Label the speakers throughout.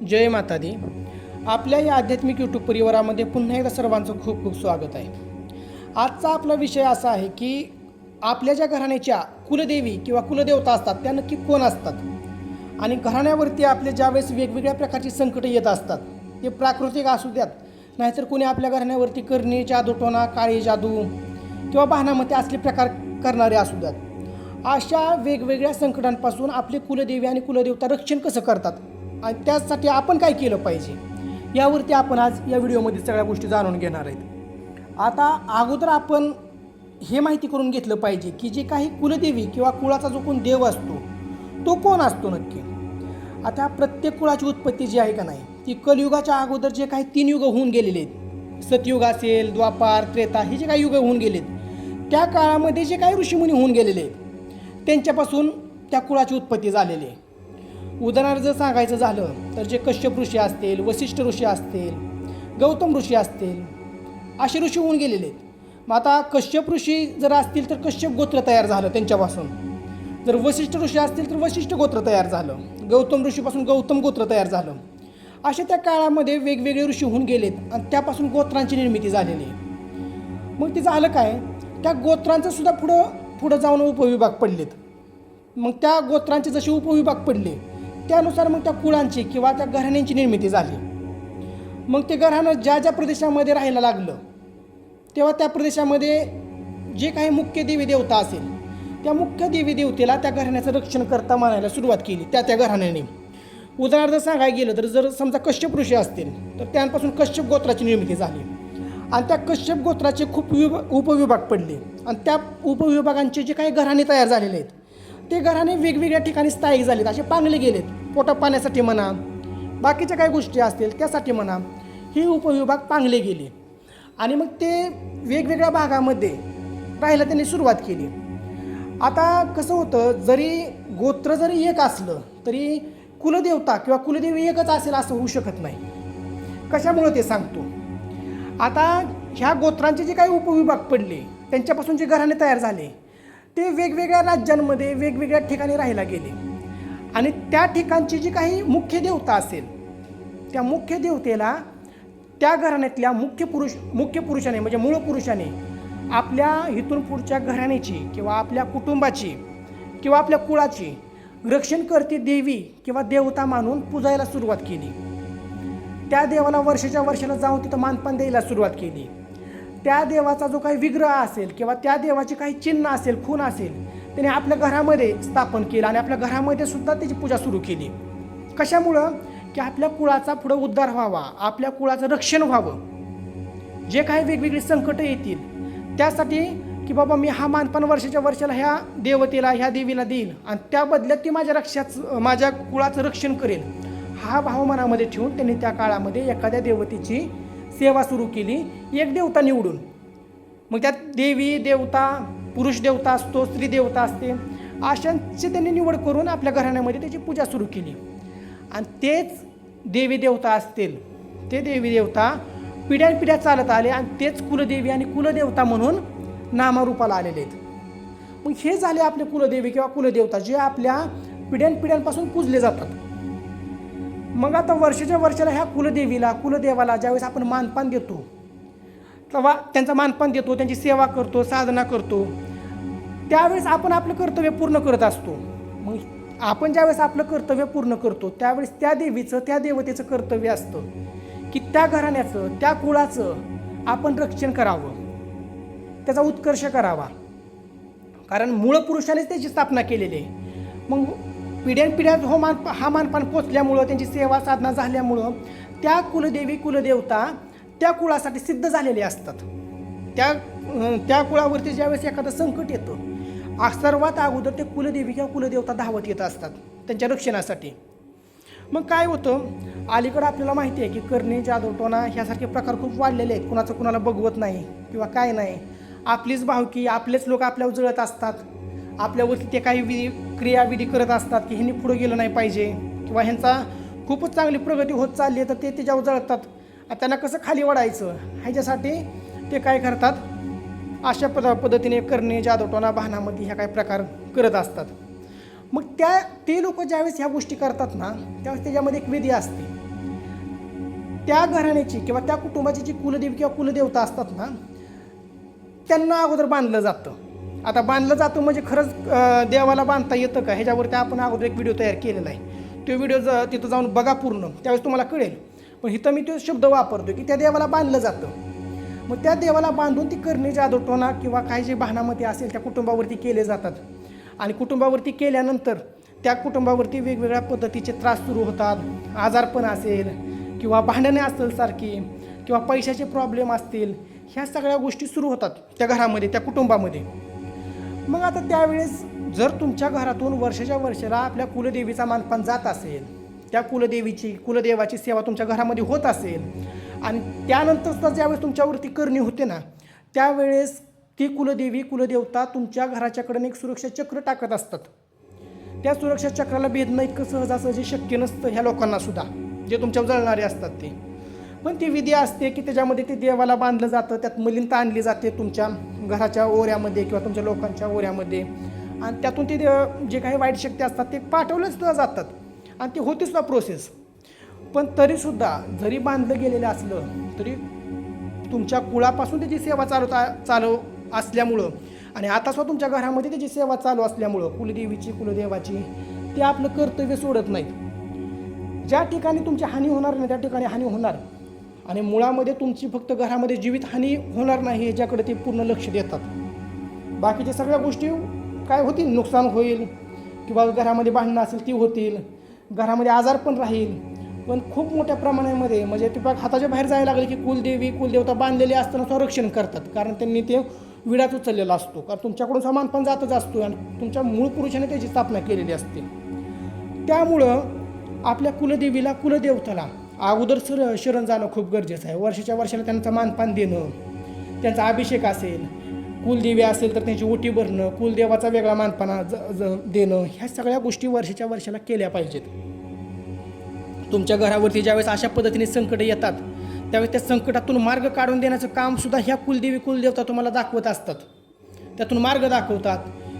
Speaker 1: जय माता दी. आपल्या या आध्यात्मिक यूट्यूब परिवारामध्ये पुन्हा एकदा सर्वांचं खूप खूप स्वागत आहे. आजचा आपला विषय असा आहे की आपल्या ज्या घराण्याच्या कुलदेवी किंवा कुलदेवता असतात त्या नक्की कोण असतात आणि घराण्यावरती आपले ज्यावेळेस वेगवेगळ्या प्रकारची संकटं येत असतात, ते प्राकृतिक असू द्यात, नाहीतर कोणी आपल्या घराण्यावरती करणी, जादूटोणा, काळी जादू किंवा बहाणामते असले प्रकार करणारे असू द्यात, अशा वेगवेगळ्या संकटांपासून आपले कुलदेवी आणि कुलदेवता रक्षण कसं करतात आणि त्यासाठी आपण काय केलं पाहिजे यावरती आपण आज या व्हिडिओमध्ये सगळ्या गोष्टी जाणून घेणार आहेत. आता अगोदर आपण हे माहिती करून घेतलं पाहिजे की जे काही कुलदेवी किंवा कुळाचा जो कोण देव असतो तो कोण असतो नक्की. आता प्रत्येक कुळाची उत्पत्ती जी आहे का नाही ती कलियुगाच्या अगोदर जे काही 3 युग होऊन गेलेले आहेत, सतयुग असेल, द्वापार, त्रेता, हे जे काही युग होऊन गेलेत त्या काळामध्ये जे काही ऋषीमुनी होऊन गेलेले आहेत त्यांच्यापासून त्या कुळाची उत्पत्ती झालेली आहे. उदाहरणार्थ जर सांगायचं झालं तर जे कश्यप ऋषी असतील, वसिष्ठ ऋषी असतील, गौतम ऋषी असतील, असे ऋषी होऊन गेलेले आहेत. मग आता कश्यप ऋषी जर असतील तर कश्यप गोत्र तयार झालं त्यांच्यापासून, जर वसिष्ठ ऋषी असतील तर वसिष्ठ गोत्र तयार झालं, गौतम ऋषीपासून गौतम गोत्र तयार झालं. अशा त्या काळामध्ये वेगवेगळे ऋषी होऊन गेलेत आणि त्यापासून गोत्रांची निर्मिती झालेली आहे. मग ते झालं काय, त्या गोत्रांचं सुद्धा पुढं जाऊन उपविभाग पडलेत. मग त्या गोत्रांचे जसे उपविभाग पडले त्यानुसार मग त्या कुळांची किंवा त्या घराण्यांची निर्मिती झाली. मग ते घराणं ज्या ज्या प्रदेशामध्ये राहायला लागलं तेव्हा त्या प्रदेशामध्ये जे काही मुख्य देवी देवता असेल त्या मुख्य देवी देवतेला त्या घराण्याचं रक्षण करता मानायला सुरुवात केली त्या घराण्याने. उदाहरणार्थ सांगायला गेलं तर जर समजा कश्यप ऋषी असतील तर त्यांपासून कश्यप गोत्राची निर्मिती झाली आणि त्या कश्यप गोत्राचे खूप उपविभाग पडले आणि त्या उपविभागांचे जे काही घराणे तयार झालेले आहेत ते घराणे वेगवेगळ्या ठिकाणी स्थायिक झालेत, असे पांगले गेलेत. पोटा पाण्यासाठी म्हणा, बाकीच्या काही गोष्टी असतील त्यासाठी म्हणा, हे उपविभाग पांगले गेले आणि मग ते वेगवेगळ्या भागामध्ये राहायला त्यांनी सुरुवात केली. आता कसं होतं, जरी गोत्र जरी एक असलं तरी कुलदेवता किंवा कुलदेवी एकच असेल असं होऊ शकत नाही. कशामुळं ते सांगतो. आता ह्या गोत्रांचे जे काही उपविभाग पडले त्यांच्यापासून जे घराणे तयार झाले ते वेगवेगळ्या राज्यांमध्ये वेगवेगळ्या ठिकाणी राहायला गेले आणि त्या ठिकाणची जी काही मुख्य देवता असेल त्या मुख्य देवतेला त्या घराण्यातल्या मुख्य पुरुषाने म्हणजे मूळ पुरुषाने आपल्या इथून पुढच्या घराण्याची किंवा आपल्या कुटुंबाची किंवा आपल्या कुळाची रक्षण करते देवी किंवा देवता मानून पूजायला सुरुवात केली. त्या देवाला वर्षाला जाऊन तिथं मानपान द्यायला सुरुवात केली. त्या देवाचा जो काही विग्रह असेल किंवा त्या देवाची काही चिन्ह असेल, खूण असेल, त्याने आपल्या घरामध्ये स्थापन केलं आणि आपल्या घरामध्ये सुद्धा त्याची पूजा सुरू केली. कशामुळं की आपल्या कुळाचा पुढं उद्धार व्हावा, आपल्या कुळाचं रक्षण व्हावं. जे काही वेगवेगळी संकटं येतील त्यासाठी की बाबा मी हा मानपान वर्षाला ह्या देवतेला, ह्या देवीला देईल आणि त्या बदल्यात ती माझ्या कुळाचं रक्षण करेल, हा भाव मनामध्ये ठेवून त्यांनी त्या काळामध्ये एखाद्या देवतेची सेवा सुरू केली, एक देवता निवडून. मग त्यात देवी देवता, पुरुष देवता असतो, स्त्री देवता असते, अशांची त्यांनी निवड करून आपल्या घराण्यामध्ये त्याची पूजा सुरू केली. आणि तेच देवी देवता असतील ते देवी देवता पिढ्यानपिढ्या चालत आले आणि तेच कुलदेवी आणि कुलदेवता म्हणून नामारूपाला आलेले आहेत. मग हे झाले आपले कुलदेवी किंवा कुलदेवता जे आपल्या पिढ्यानपिढ्यांपासून पूजले जातात. मग आता वर्षाला ह्या कुलदेवीला, कुलदेवाला ज्यावेळेस आपण मानपान देतो तेव्हा त्यांचा मानपान देतो, त्यांची सेवा करतो, साधना करतो, त्यावेळेस आपण आपलं कर्तव्य पूर्ण करत असतो. मग आपण ज्यावेळेस आपलं कर्तव्य पूर्ण करतो त्यावेळेस त्या देवीचं, त्या देवतेचं कर्तव्य असतं की त्या घराण्याचं, त्या कुळाचं आपण रक्षण करावं, त्याचा उत्कर्ष करावा. कारण मूळ पुरुषानेच त्याची स्थापना केलेली आहे. मग पिढ्यानपिढ्या हा मानपान पोचल्यामुळं, त्यांची सेवा साधना झाल्यामुळं त्या कुलदेवी कुलदेवता त्या कुळासाठी सिद्ध झालेले असतात. त्या कुळावरती ज्यावेळेस एखादं संकट येतं सर्वात अगोदर ते कुलदेवी किंवा कुलदेवता धावत येत असतात त्यांच्या रक्षणासाठी. मग काय होतं, अलीकडं आपल्याला माहिती आहे की करणी, जादूटोणा ह्यासारखे प्रकार खूप वाढलेले आहेत. कुणाचं कुणाला बघवत नाही किंवा काय नाही, आपलीच भावकी, आपलेच लोक आपल्यावर जळत असतात, आपल्यावरती ते काही क्रियाविधी करत असतात की ह्यांनी पुढं गेलं नाही पाहिजे किंवा ह्यांचा खूपच चांगली प्रगती होत चालली आहे तर ते त्याच्यावर जळतात. त्यांना कसं खाली वाढायचं ह्याच्यासाठी ते काय करतात, अशा पद्धतीने करणे, जादूटोणा, बहाणामध्ये ह्या काही प्रकार करत असतात. मग ते लोक ज्यावेळेस ह्या गोष्टी करतात ना त्यावेळेस त्याच्यामध्ये एक विधी असते. त्या घराण्याची किंवा त्या कुटुंबाची जी कुलदेवी किंवा कुलदेवता असतात ना, त्यांना अगोदर बांधलं जातं. आता बांधलं जातं म्हणजे खरंच देवाला बांधता येतं का, ह्याच्यावरती आपण अगोदर एक व्हिडिओ तयार केलेला आहे. तो व्हिडिओ तिथं जाऊन बघा पूर्ण, त्यावेळेस तुम्हाला कळेल. पण इथं मी तो शब्द वापरतो की त्या देवाला बांधलं जातं. मग त्या देवाला बांधून ती करणी जादूटोणा किंवा काही जे भानामध्ये असेल त्या कुटुंबावरती केले जातात. आणि कुटुंबावरती केल्यानंतर त्या कुटुंबावरती वेगवेगळ्या पद्धतीचे त्रास सुरू होतात. आजारपण असेल किंवा भांडणे असेल सारखी किंवा पैशाचे प्रॉब्लेम असतील, ह्या सगळ्या गोष्टी सुरू होतात त्या घरामध्ये, त्या कुटुंबामध्ये. मग आता त्यावेळेस जर तुमच्या घरातून वर्षाच्या वर्षाला आपल्या कुलदेवीचा मानपान जात असेल, त्या कुलदेवाची सेवा तुमच्या घरामध्ये होत असेल आणि त्यानंतर सुद्धा ज्यावेळेस तुमच्यावरती करणी होते ना, त्यावेळेस ती कुलदेवी कुलदेवता तुमच्या घराच्याकडून एक सुरक्षा चक्र टाकत असतात. त्या सुरक्षा चक्राला भेदणं इतकं सहजासहजी शक्य नसतं ह्या लोकांना सुद्धा, जे तुमच्यावर जळणारे असतात ते. पण ती विधी असते की त्याच्यामध्ये ते देवाला बांधलं जातं, त्यात मलिनता आणली जाते तुमच्या घराच्या ओऱ्यामध्ये किंवा तुमच्या लोकांच्या ओऱ्यामध्ये, आणि त्यातून ते जे काही वाईट शक्ती असतात ते पाठवले सुद्धा जातात आणि ती होती सुद्धा प्रोसेस. पण तरीसुद्धा जरी बांधलं गेलेलं असलं तरी तुमच्या कुळापासून त्याची सेवा चालू असल्यामुळं आणि आता सुद्धा तुमच्या घरामध्ये त्याची सेवा चालू असल्यामुळं कुलदेवीची कुलदेवाची, ते आपलं कर्तव्य सोडत नाहीत. ज्या ठिकाणी तुमची हानी होणार नाही त्या ठिकाणी हानी होणार आणि मुळामध्ये तुमची फक्त घरामध्ये जीवितहानी होणार नाही याच्याकडे ते पूर्ण लक्ष देतात. बाकीच्या सगळ्या गोष्टी काय होतील, नुकसान होईल किंवा घरामध्ये भांडणं असेल ती होतील, घरामध्ये आजार पण राहील. पण खूप मोठ्या प्रमाणामध्ये म्हणजे ते हाताच्या बाहेर जायला लागले की कुलदेवी कुलदेवता बांधलेले असताना संरक्षण करतात, कारण त्यांनी ते विडाच उचललेला असतो, कारण तुमच्याकडून सामान पण जातच असतो आणि तुमच्या मूळ पुरुषाने त्याची स्थापना केलेली असते. त्यामुळं आपल्या कुलदेवीला कुलदेवताला अगोदर शरण जाणं खूप गरजेचं आहे. वर्षाच्या वर्षाला त्यांचा मानपान देणं, त्यांचा अभिषेक असेल, कुलदेवी असेल तर त्यांची ओटी भरणं, कुलदेवाचा वेगळा मानपाना देणं, ह्या सगळ्या गोष्टी वर्षाच्या वर्षाला केल्या पाहिजेत. तुमच्या घरावरती ज्यावेळेस अशा पद्धतीने संकट येतात त्यावेळेस त्या संकटातून मार्ग काढून देण्याचं कामसुद्धा ह्या कुलदेवी कुलदेवता तुम्हाला दाखवत असतात. त्यातून मार्ग दाखवतात,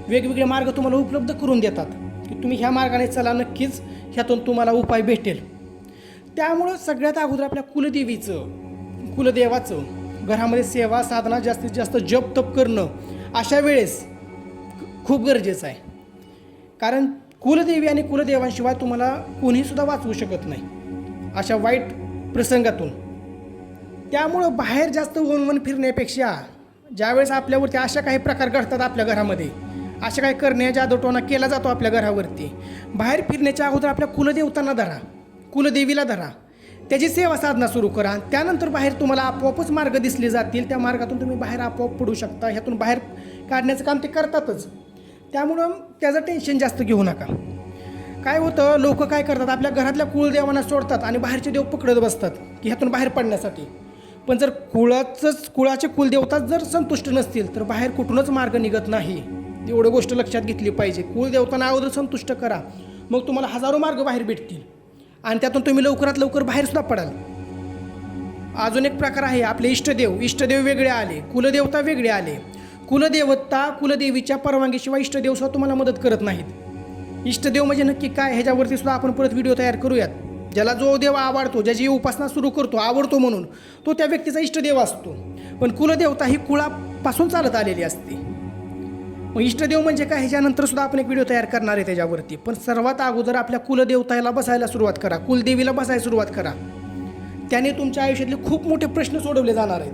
Speaker 1: वेगवेगळे मार्ग तुम्हाला उपलब्ध करून देतात की तुम्ही ह्या मार्गाने चला, नक्कीच ह्यातून तुम्हाला उपाय भेटेल. त्यामुळं सगळ्यात अगोदर आपल्या कुलदेवीचं कुलदेवाचं घरामध्ये सेवा साधना जास्तीत जास्त जप तप करणं अशा वेळेस खूप गरजेचं आहे. कारण कुलदेवी आणि कुलदेवांशिवाय तुम्हाला कोणीसुद्धा वाचवू शकत नाही अशा वाईट प्रसंगातून. त्यामुळं बाहेर जास्त वनवन फिरण्यापेक्षा ज्यावेळेस आपल्यावरती अशा काही प्रकार घडतात आपल्या घरामध्ये, अशा काही करण्या जादूटोणा केला जातो आपल्या घरावरती, बाहेर फिरण्याच्या अगोदर आपल्या कुलदेवतांना धरा, कुलदेवीला धरा, त्याची सेवा साधना सुरू करा. त्यानंतर बाहेर तुम्हाला आपोआपच मार्ग दिसले जातील, त्या मार्गातून तुम्ही बाहेर आपोआप पडू शकता. ह्यातून बाहेर काढण्याचं काम ते करतातच. त्यामुळं त्याचं टेन्शन जास्त घेऊ नका. काय होतं, लोक काय करतात, आपल्या घरातल्या कुलदेवांना सोडतात आणि बाहेरचे देव पकडत बसतात की ह्यातून बाहेर पडण्यासाठी. पण जर कुळाचे कुलदेवताच जर संतुष्ट नसतील तर बाहेर कुठूनच मार्ग निघत नाही. एवढं गोष्ट लक्षात घेतली पाहिजे. कुलदेवतांना अगोदर संतुष्ट करा, मग तुम्हाला हजारो मार्ग बाहेर भेटतील आणि त्यातून तुम्ही लवकरात लवकर बाहेरसुद्धा पडाल. अजून एक प्रकार आहे, आपले इष्टदेव वेगळे आले, कुलदेवता वेगळे आले. कुलदेवीच्या परवानगीशिवाय इष्टदेवसुद्धा तुम्हाला मदत करत नाहीत. इष्टदेव म्हणजे नक्की काय ह्याच्यावरती सुद्धा आपण परत व्हिडिओ तयार करूयात. ज्याला जो देव आवडतो, ज्याची उपासना सुरू करतो, आवडतो म्हणून, तो त्या व्यक्तीचा इष्टदेव असतो. पण कुलदेवता ही कुळापासून चालत आलेली असते. मग इष्टदेव म्हणजे काय ह्याच्यानंतर सुद्धा आपण एक व्हिडिओ तयार करणार आहे त्याच्यावरती. पण सर्वात अगोदर आपल्या कुलदेवताला बसायला सुरुवात करा, कुलदेवीला बसायला सुरुवात करा. त्याने तुमच्या आयुष्यातले खूप मोठे प्रश्न सोडवले जाणार आहेत,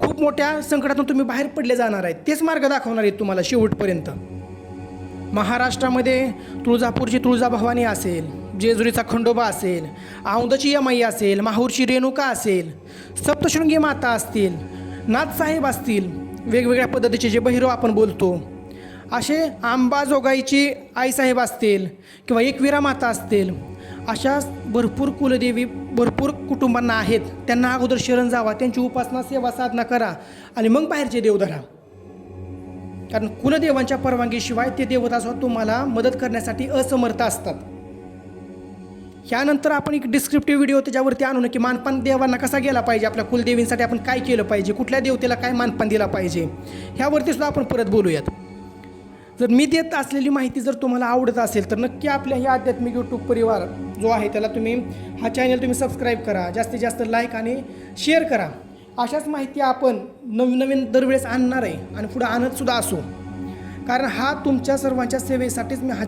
Speaker 1: खूप मोठ्या संकटातून तुम्ही बाहेर पडले जाणार आहेत. तेच मार्ग दाखवणार आहेत तुम्हाला शेवटपर्यंत. महाराष्ट्रामध्ये तुळजापूरची तुळजाभवानी असेल, जेजुरीचा खंडोबा असेल, औंधची यमाई असेल, माहूरची रेणुका असेल, सप्तशृंगी माता असतील, नाथसाहेब असतील, वेगवेगळ्या पद्धतीचे जे भैरव आपण बोलतो, असे अंबाजोगाईची आईसाहेब असतील किंवा एकविरा माता असतील, अशा भरपूर कुलदेवी भरपूर कुटुंबांना आहेत. त्यांना अगोदर शरण जावा, त्यांची उपासना सेवा साधना करा आणि मग बाहेरचे देव धरा. कारण कुलदेवांच्या परवानगीशिवाय ते देवतासुद्धा तुम्हाला मदत करण्यासाठी असमर्थ असतात. ह्यानंतर आपण एक डिस्क्रिप्टिव्ह व्हिडिओ त्याच्यावरती आणू की मानपान देवांना कसा गेला पाहिजे, आपल्या कुलदेवींसाठी आपण काय केलं पाहिजे, कुठल्या देवतेला काय मानपान दिला पाहिजे, ह्यावरती सुद्धा आपण परत बोलूयात. जर मी देत असलेली माहिती जर तुम्हाला आवडत असेल तर नक्की आपल्या ह्या आध्यात्मिक यूट्यूब परिवार जो आहे त्याला तुम्ही हा चॅनल तुम्ही सबस्क्राईब करा, जास्तीत जास्त लाईक आणि शेअर करा. अशाच माहिती आपण नवीन नवीन दरवेळेस आणणार आहे आणि पुढे आणतसुद्धा असू, कारण हा तुमच्या सर्वांच्या सेवेसाठीच मी हा